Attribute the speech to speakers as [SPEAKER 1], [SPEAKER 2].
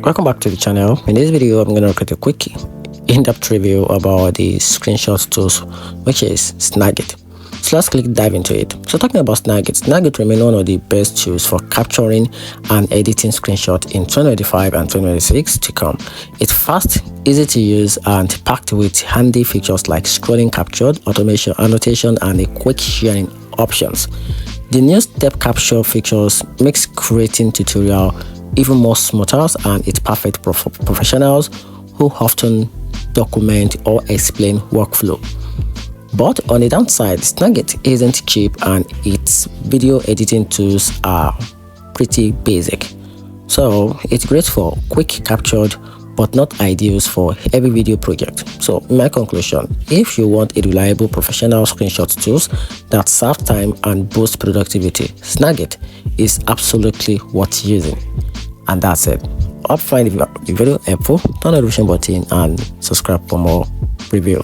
[SPEAKER 1] Welcome back to the channel. In this video, I'm going to create a quick in-depth review about the screenshot tools, which is Snagit. So let's dive into it. So talking about Snagit remains one of the best tools for capturing and editing screenshots in 2025 and 2026 to come. It's fast, easy to use, and packed with handy features like scrolling captured, automation, annotation, and a quick sharing options. The new step capture features makes creating tutorial even more smoother, and it's perfect for professionals who often document or explain workflow. But on the downside, Snagit isn't cheap and its video editing tools are pretty basic. So it's great for quick captured but not ideal for heavy video project. So in my conclusion, if you want a reliable professional screenshot tools that save time and boost productivity, Snagit is absolutely worth using. And that's it. I hope you find the video helpful. Turn on the notification button and subscribe for more review.